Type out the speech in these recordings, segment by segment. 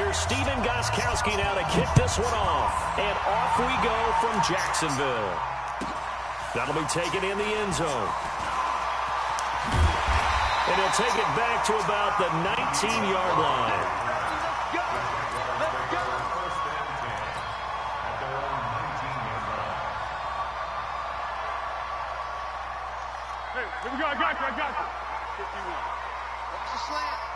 Here's Steven Gostkowski now to kick this one off. And off we go from Jacksonville. That'll be taken in the end zone. And he'll take it back to about the 19-yard line. Hey, here we go. I got you. 51. Watch the slant.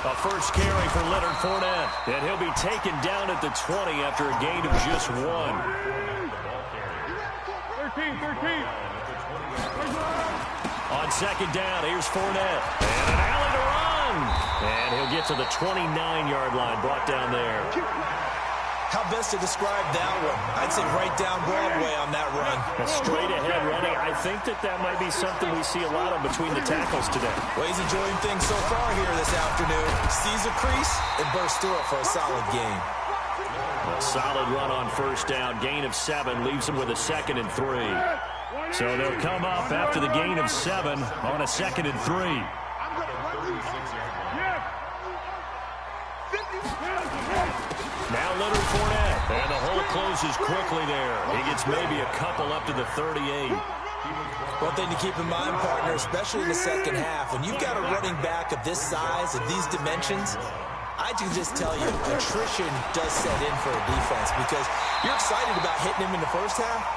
A first carry for Leonard Fournette. And he'll be taken down at the 20 after a gain of just 1. 13. On second down, here's Fournette. And an alley to run. And he'll get to the 29-yard line, brought down there. How best to describe that one? I'd say right down Broadway on that run. A straight-ahead running. I think that might be something we see a lot of between the tackles today. Well, he's enjoying things so far here this afternoon. Sees a crease and bursts through it for a solid gain. A solid run on first down. Gain of 7 leaves him with a 2nd and 3. So they'll come up after the gain of 7 on a 2nd and 3. Now Leonard Fournette. And the hole closes quickly there. He gets maybe a couple up to the 38. One thing to keep in mind, partner, especially in the second half, when you've got a running back of this size, of these dimensions, I can just tell you, attrition does set in for a defense because you're excited about hitting him in the first half.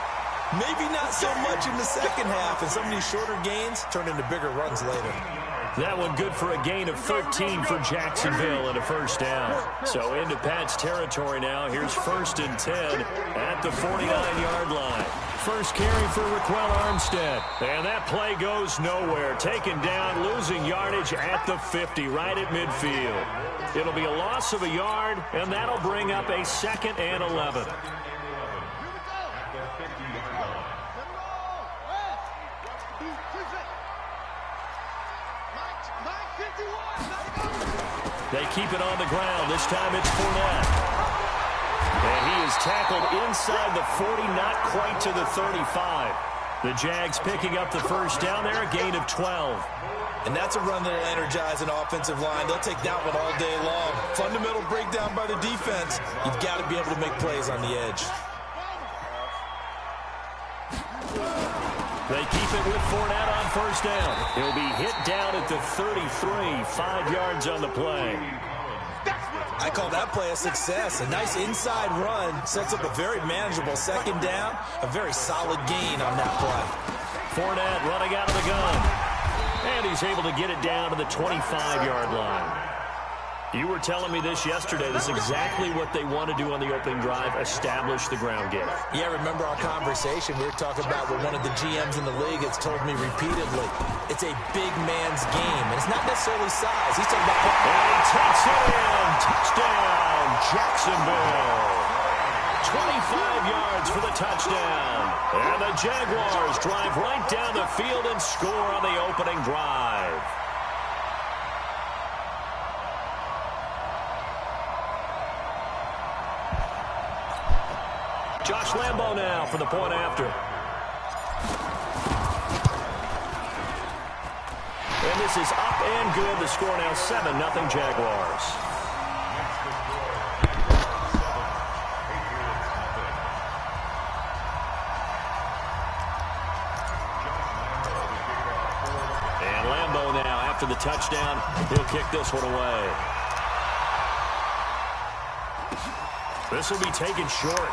Maybe not so much in the second half, and some of these shorter gains turn into bigger runs later. That one good for a gain of 13 for Jacksonville and a first down. So into Pat's territory now. Here's 1st and 10 at the 49-yard line. First carry for Raquel Armstead. And that play goes nowhere. Taken down, losing yardage at the 50, right at midfield. It'll be a loss of a yard, and that'll bring up a 2nd and 11. They keep it on the ground. This time it's Fournette. And he is tackled inside the 40, not quite to the 35. The Jags picking up the first down there, a gain of 12. And that's a run that will energize an offensive line. They'll take that one all day long. Fundamental breakdown by the defense. You've got to be able to make plays on the edge. They keep it with Fournette on first down. He'll be hit down at the 33, 5 yards on the play. I call that play a success. A nice inside run sets up a very manageable second down. A very solid gain on that play. Fournette running out of the gun. And he's able to get it down to the 25-yard line. You were telling me this yesterday. This is exactly what they want to do on the opening drive, establish the ground game. Yeah, remember our conversation? We were talking about what one of the GMs in the league has told me repeatedly. It's a big man's game, and it's not necessarily size. He's talking about... And he takes it in. Touchdown, Jacksonville. 25 yards for the touchdown. And the Jaguars drive right down the field and score on the opening drive. Josh Lambo now for the point after. And this is up and good. The score now 7-0 Jaguars. And Lambo now after the touchdown. He'll kick this one away. This will be taken short.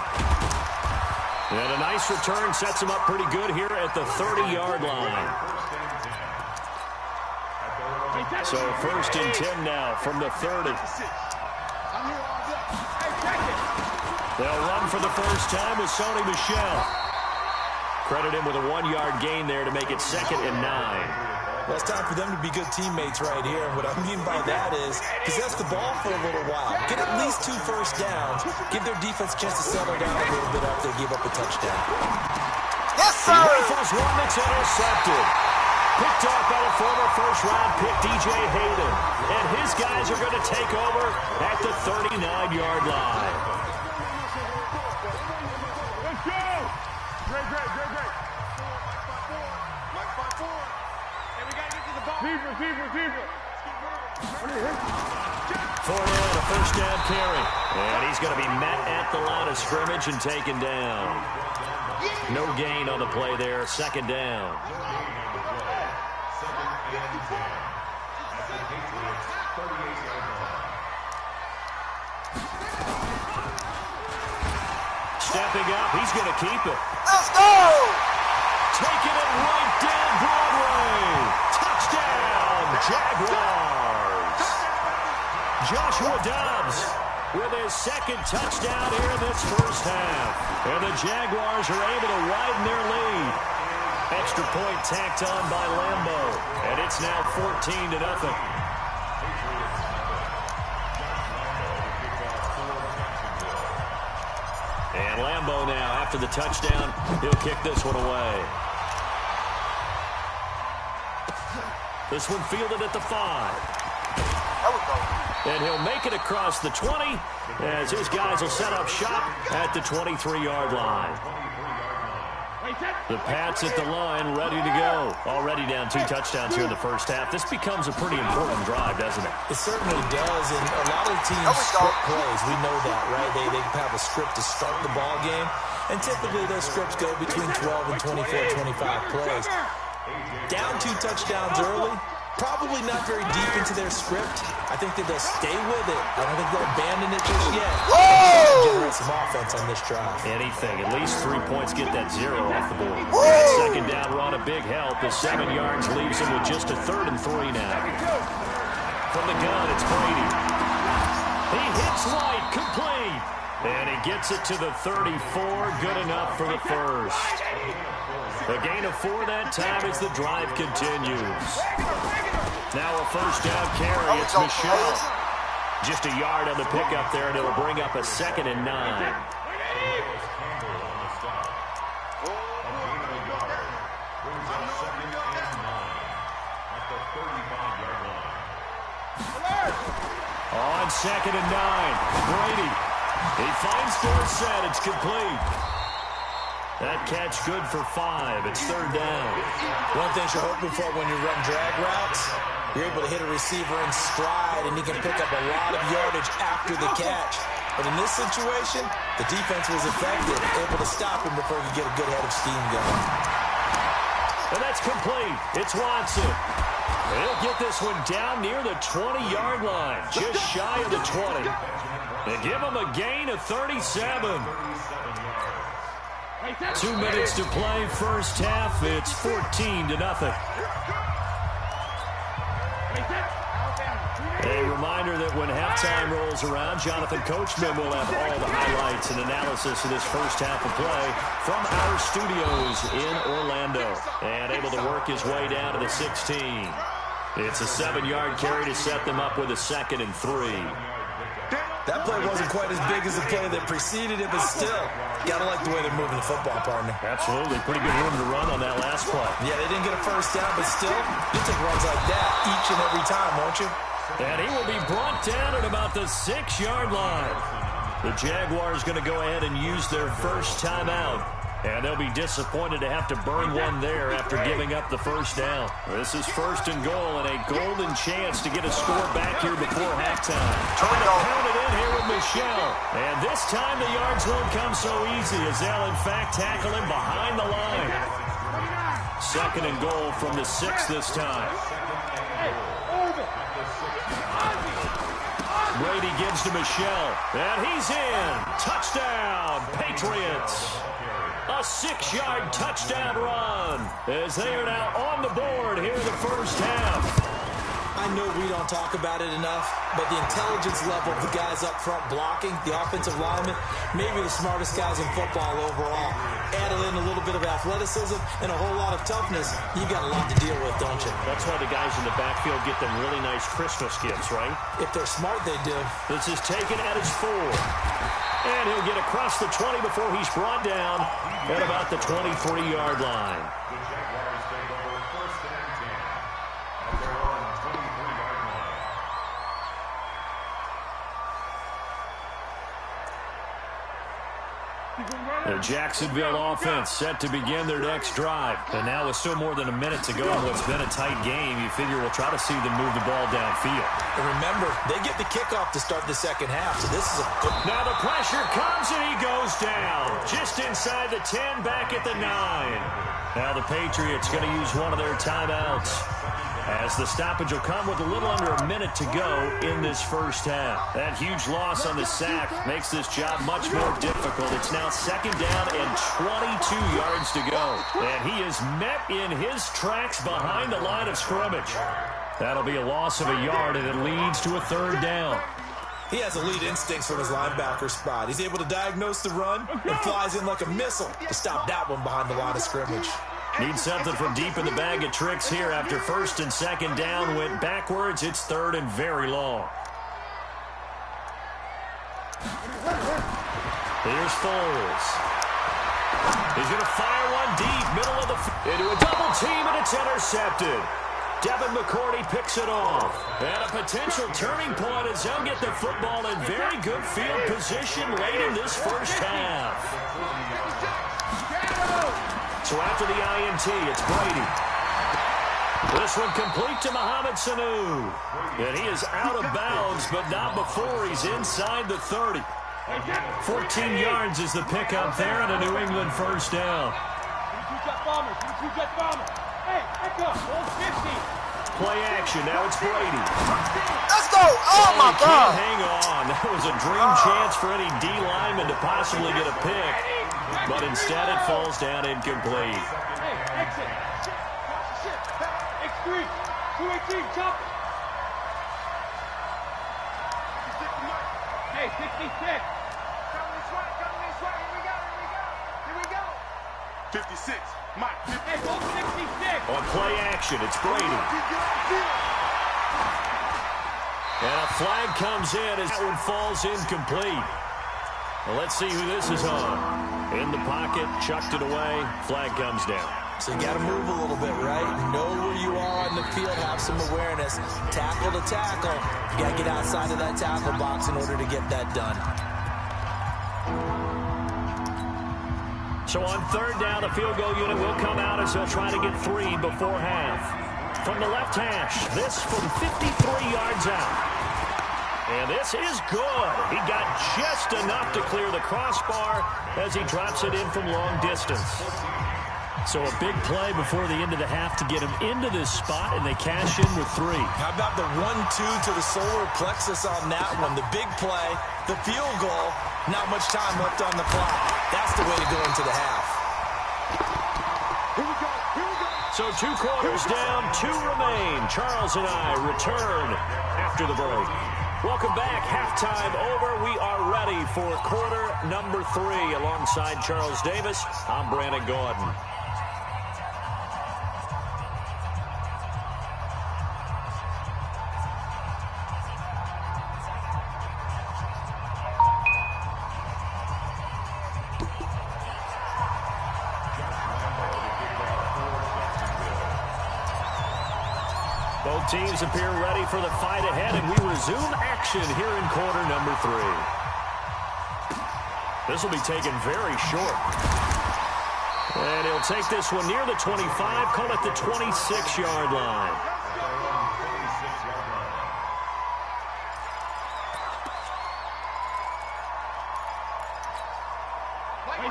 And a nice return sets him up pretty good here at the 30-yard line. So 1st and 10 now from the 30. They'll run for the first time with Sony Michel. Credit him with a 1-yard gain there to make it 2nd and 9. Well, it's time for them to be good teammates right here. And what I mean by that is possess the ball for a little while. Get at least 2 first downs. Give their defense a chance to settle down a little bit after they give up a touchdown. Yes, sir! He rifles one that's intercepted. Picked off by the former first-round pick, DJ Hayden. And his guys are going to take over at the 39-yard line. Let's go! Great. Mike 5-4. And we got to get to the ball. Receiver. Fournette, a first down carry. And he's going to be met at the line of scrimmage and taken down. No gain on the play there. Second down. Stepping up, he's going to keep it. Let's go! Taking it right down Broadway. Touchdown, Jaguars. Joshua Dobbs with his second touchdown here in this first half. And the Jaguars are able to widen their lead. Extra point tacked on by Lambo. And it's now 14-0. And Lambo now, after the touchdown, he'll kick this one away. This one fielded at the 5. And he'll make it across the 20 as his guys will set up shop at the 23-yard line. The Pats at the line, ready to go. Already down 2 touchdowns here in the first half. This becomes a pretty important drive, doesn't it? It certainly does, and a lot of teams script plays. We know that, right? They have a script to start the ball game, and typically those scripts go between 12 and 24, 25 plays. Down 2 touchdowns early, probably not very deep into their script. I think that they'll stay with it. I don't think they'll abandon it just yet. Generate some offense on this drive. Anything. At least 3 points get that 0 off the board. That second down run, a big help. The 7 yards leaves him with just a 3rd and 3 now. From the gun, it's Brady. He hits right, complete. And he gets it to the 34. Good enough for the first. A gain of 4 that time as the drive continues. Now a first down carry. It's Michelle. Just a yard on the pickup there, and it'll bring up a 2nd and 9. On 2nd and 9. Brady. He finds Dorsett. It's complete. That catch good for 5. It's 3rd down. One thing you're hoping for when you run drag routes, you're able to hit a receiver in stride, and he can pick up a lot of yardage after the catch. But in this situation, the defense was effective, able to stop him before he could get a good head of steam going. And that's complete. It's Watson. And he'll get this one down near the 20-yard line, just shy of the 20. They give him a gain of 37. 2 minutes to play, first half. It's 14-0. A reminder that when halftime rolls around, Jonathan Coachman will have all the highlights and analysis of this first half of play from our studios in Orlando. And able to work his way down to the 16. It's a 7-yard carry to set them up with a 2nd and 3. That play wasn't quite as big as the play that preceded it, but still, gotta like the way they're moving the football, partner. Absolutely. Pretty good room to run on that last play. Yeah, they didn't get a first down, but still, you take runs like that each and every time, won't you? And he will be brought down at about the 6-yard line. The Jaguars going to go ahead and use their first timeout. And they'll be disappointed to have to burn one there after giving up the first down. This is 1st and goal and a golden chance to get a score back here before halftime. Trying to pound it in here with Michelle. And this time the yards won't come so easy as they'll in fact tackle him behind the line. 2nd and goal from the 6 this time. Brady gives to Michelle. And he's in. Touchdown, Patriots. A 6-yard touchdown run as they are now on the board here in the first half. I know we don't talk about it enough, but the intelligence level of the guys up front blocking, the offensive linemen, maybe the smartest guys in football overall. Add in a little bit of athleticism and a whole lot of toughness, you've got a lot to deal with, don't you? That's why the guys in the backfield get them really nice Christmas gifts, right? If they're smart, they do. This is taken at his 4. And he'll get across the 20 before he's brought down at about the 23-yard line. The Jacksonville offense set to begin their next drive. And now with still more than a minute to go in what's been a tight game, you figure we'll try to see them move the ball downfield. And remember, they get the kickoff to start the second half, so this is a good... Now the pressure comes and he goes down. Just inside the 10, back at the 9. Now the Patriots going to use one of their timeouts, as the stoppage will come with a little under a minute to go in this first half. That huge loss on the sack makes this job much more difficult. It's now second down and 22 yards to go. And he is met in his tracks behind the line of scrimmage. That'll be a loss of a yard, and it leads to a third down. He has elite instincts from his linebacker spot. He's able to diagnose the run and flies in like a missile to stop that one behind the line of scrimmage. Need something from deep in the bag of tricks here after first and second down went backwards. It's third and very long. Here's Foles. He's going to fire one deep, middle of the field. Into a double team, and it's intercepted. Devin McCourty picks it off. And a potential turning point as they'll get the football in very good field position late in this first half. So after the INT, it's Brady. This one complete to Mohamed Sanu. And he is out of bounds, but not before he's inside the 30. 14 yards is the pickup there, and a New England first down. Play action. Now it's Brady. Let's go. Oh, my God. Hang on. That was a dream chance for any D lineman to possibly get a pick. But instead it falls down incomplete. Hey, exit. X3. 218, jump. Hey, 66. Come this way. Here we go. 56. Mike. Hey, hold 66. On play action, it's Brady. And a flag comes in as that one falls incomplete. Well, let's see who this is on. In the pocket, chucked it away, flag comes down. So you got to move a little bit, right? Know where you are on the field, have some awareness. Tackle to tackle. You got to get outside of that tackle box in order to get that done. So on third down, the field goal unit will come out as they'll try to get 3 before half. From the left hash, this from 53 yards out. And this is good. He got just enough to clear the crossbar as he drops it in from long distance. So a big play before the end of the half to get him into this spot, and they cash in with 3. How about the 1-2 to the solar plexus on that one? The big play, the field goal, not much time left on the clock. That's the way to go into the half. Here we go. So 2 quarters down, 2 remain. Charles and I return after the break. Welcome back. Halftime over. We are ready for quarter number 3. Alongside Charles Davis, I'm Brandon Gordon. Both teams appear ready for the fight ahead, and we resume action here in quarter number 3. This will be taken very short. And he'll take this one near the 25, call it the 26-yard line.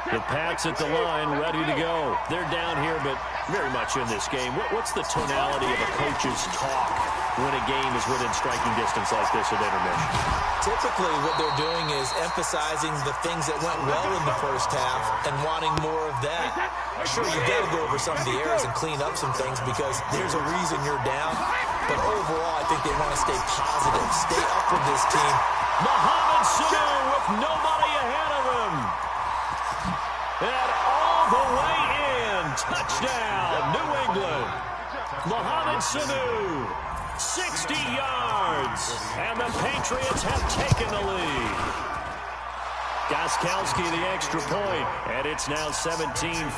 The Pats at the line, ready to go. They're down here, but very much in this game. What's the tonality of a coach's talk when a game is within striking distance like this at intermission? Typically, what they're doing is emphasizing the things that went well in the first half and wanting more of that. Sure, you've got to go over some of the errors and clean up some things because there's a reason you're down. But overall, I think they want to stay positive, stay up with this team. Mohamed Sanu with nobody ahead of him. And all the way in. Touchdown, New England. Mohamed Sanu, 60 yards. And the Patriots have taken the lead. Gostkowski the extra point. And it's now 17-14.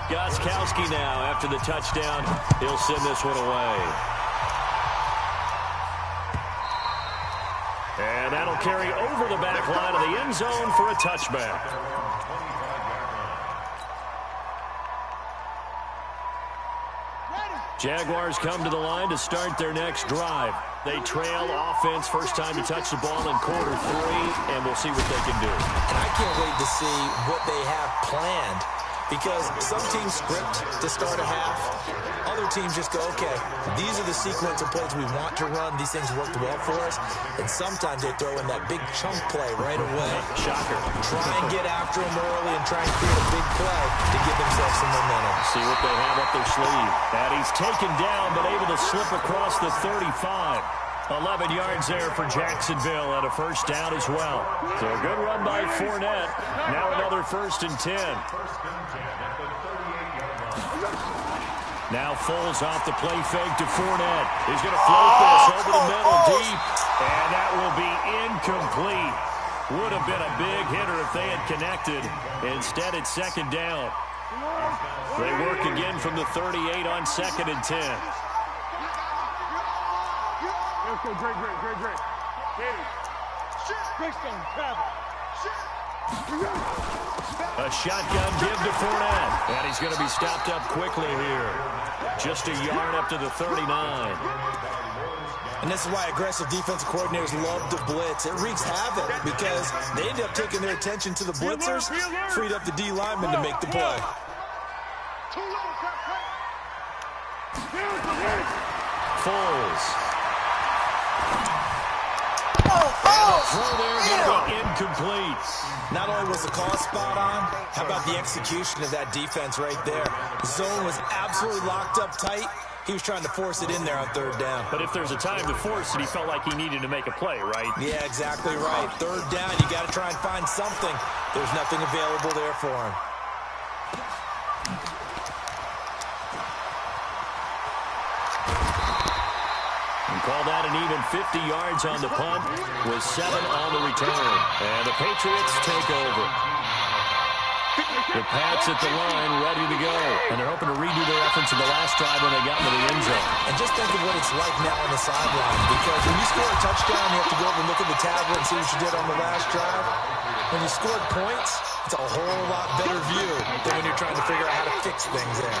Gostkowski now, after the touchdown, he'll send this one away. And that'll carry over the back line of the end zone for a touchback. Jaguars come to the line to start their next drive. They trail offense, first time to touch the ball in quarter 3, and we'll see what they can do. And I can't wait to see what they have planned, because some teams script to start a half. Other teams just go, okay, these are the sequence of plays we want to run. These things worked well for us. And sometimes they throw in that big chunk play right away. Shocker. Try and get after them early and try and create a big play to give themselves some momentum. See what they have up their sleeve. And he's taken down, but able to slip across the 35. 11 yards there for Jacksonville and a first down as well. So a good run by Fournette. Now another 1st and 10. Now Foles off the play fake to Fournette. He's going to float this over the middle deep. And that will be incomplete. Would have been a big hitter if they had connected. Instead, it's 2nd down. They work again from the 38 on 2nd and 10. Let's go, great. Get it. Big stone, travel. A shotgun give to Fournette. And he's going to be stopped up quickly here. Just a yard up to the 39. And this is why aggressive defensive coordinators love to blitz. It wreaks havoc because they end up taking their attention to the blitzers, freed up the D lineman to make the play. Foles. Throw there going to be incomplete. Not only was the call spot on, how about the execution of that defense right there? The zone was absolutely locked up tight. He was trying to force it in there on 3rd down. But if there's a time to force it, he felt like he needed to make a play, right? Yeah, exactly right. 3rd down, you got to try and find something. There's nothing available there for him. Call that an even 50 yards on the punt with 7 on the return. And the Patriots take over. The Pats at the line ready to go. And they're hoping to redo their efforts in the last drive when they got into the end zone. And just think of what it's like now on the sideline. Because when you score a touchdown, you have to go over and look at the tablet and see what you did on the last drive. When you scored points, it's a whole lot better view than when you're trying to figure out how to fix things there.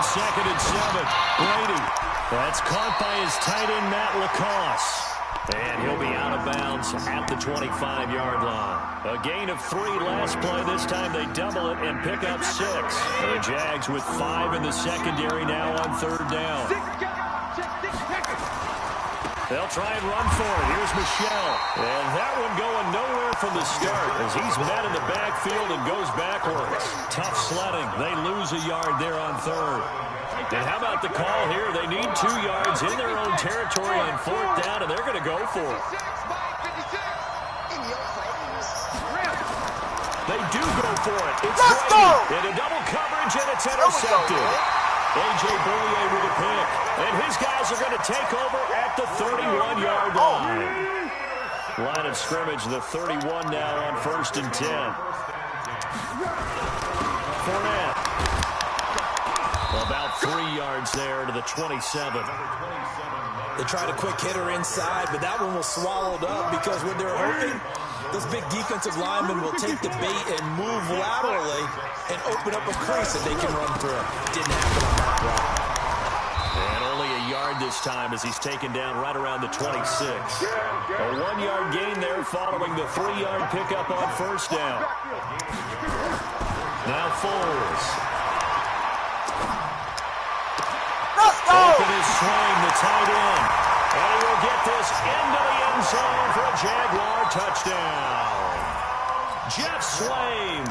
2nd and 7. Brady. That's caught by his tight end, Matt LaCosse. And he'll be out of bounds at the 25-yard line. A gain of 3 last play. This time they double it and pick up 6. The Jags with 5 in the secondary now on 3rd down. They'll try and run for it. Here's Michelle. And that one going nowhere from the start as he's met in the backfield and goes backwards. Tough sledding. They lose a yard there on 3rd. And how about the call here? They need 2 yards in their own territory on 4th down, and they're going to go for it. They do go for it. It's Brady in a double coverage, and it's intercepted. A.J. Boye with a pick. And his guys are going to take over at the 31-yard line. Line of scrimmage, the 31 now on 1st and 10. Fournette. About 3 yards there to the 27. They tried a quick hitter inside, but that one was swallowed up because what they're hoping, those big defensive linemen will take the bait and move laterally and open up a crease that they can run through. Didn't happen on that play. And only a yard this time as he's taken down right around the 26. A 1-yard gain there following the 3-yard pickup on 1st down. Now Foles. Open his swing, the tight end. And he will get this into the end zone for a Jaguar touchdown. Jeff Swaim.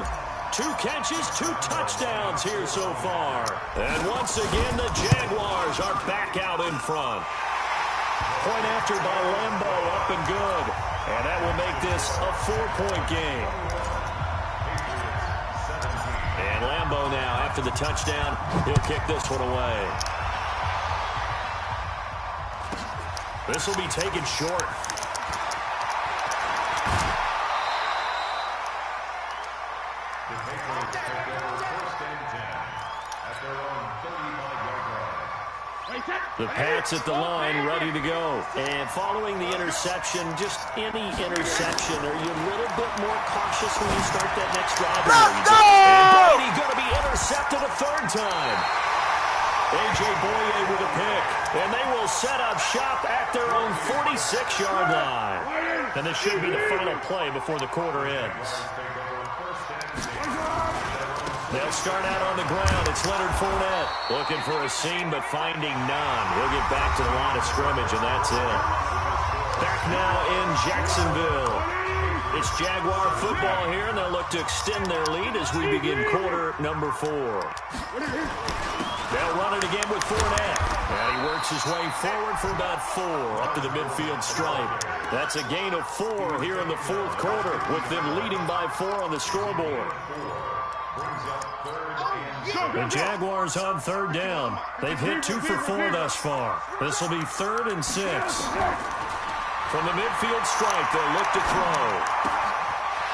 2 catches, 2 touchdowns here so far. And once again, the Jaguars are back out in front. Point after by Lambo, up and good. And that will make this a 4-point game. And Lambo now, after the touchdown, he'll kick this one away. This will be taken short. The Pats at the line, ready to go. And following the interception, just any interception, are you a little bit more cautious when you start that next drive? Let's go! And Brady going to be intercepted a third time. A.J. Boye with a pick. And they will set up shop at their own 46-yard line. And this should be the final play before the quarter ends. They'll start out on the ground. It's Leonard Fournette looking for a seam but finding none. He'll get back to the line of scrimmage, and that's it. Back now in Jacksonville. It's Jaguar football here, and they'll look to extend their lead as we begin quarter number 4. They'll run it again with Fournette. And he works his way forward for about 4 up to the midfield stripe. That's a gain of 4 here in the fourth quarter with them leading by 4 on the scoreboard. The Jaguars on third down. They've hit 2 for 4 thus far. This will be 3rd and 6. From the midfield stripe, they'll look to throw.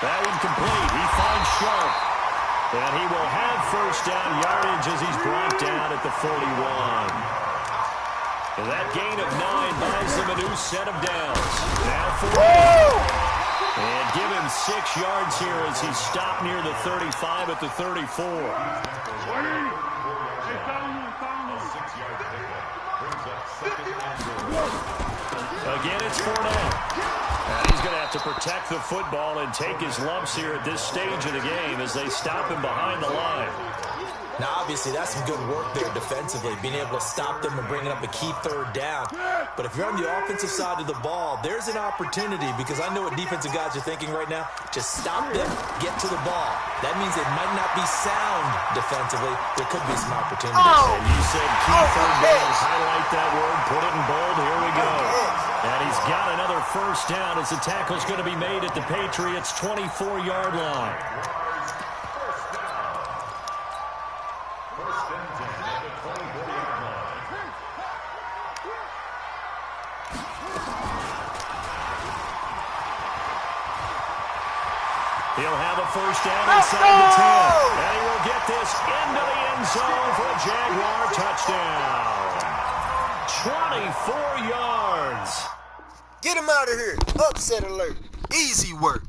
That one complete. He finds Sharp. And he will have first down yardage as he's brought down at the 41. And that gain of 9 buys them a new set of downs. Now 4. And give him 6 yards here as he's stopped near the 35 at the 34. Again, it's Fournette. And he's going to have to protect the football and take his lumps here at this stage of the game as they stop him behind the line. Now, obviously, that's some good work there defensively, being able to stop them and bringing up a key third down. But if you're on the offensive side of the ball, there's an opportunity, because I know what defensive guys are thinking right now. Just stop them, get to the ball. That means it might not be sound defensively. There could be some opportunities. And you said key third down. Highlight that word, put it in bold. Here we go. And he's got another first down as the tackle's going to be made at the Patriots' 24-yard line. He'll have a first down inside the 10. And he will get this into the end zone for a Jaguar touchdown. 24 yards. Get him out of here. Upset alert. Easy work.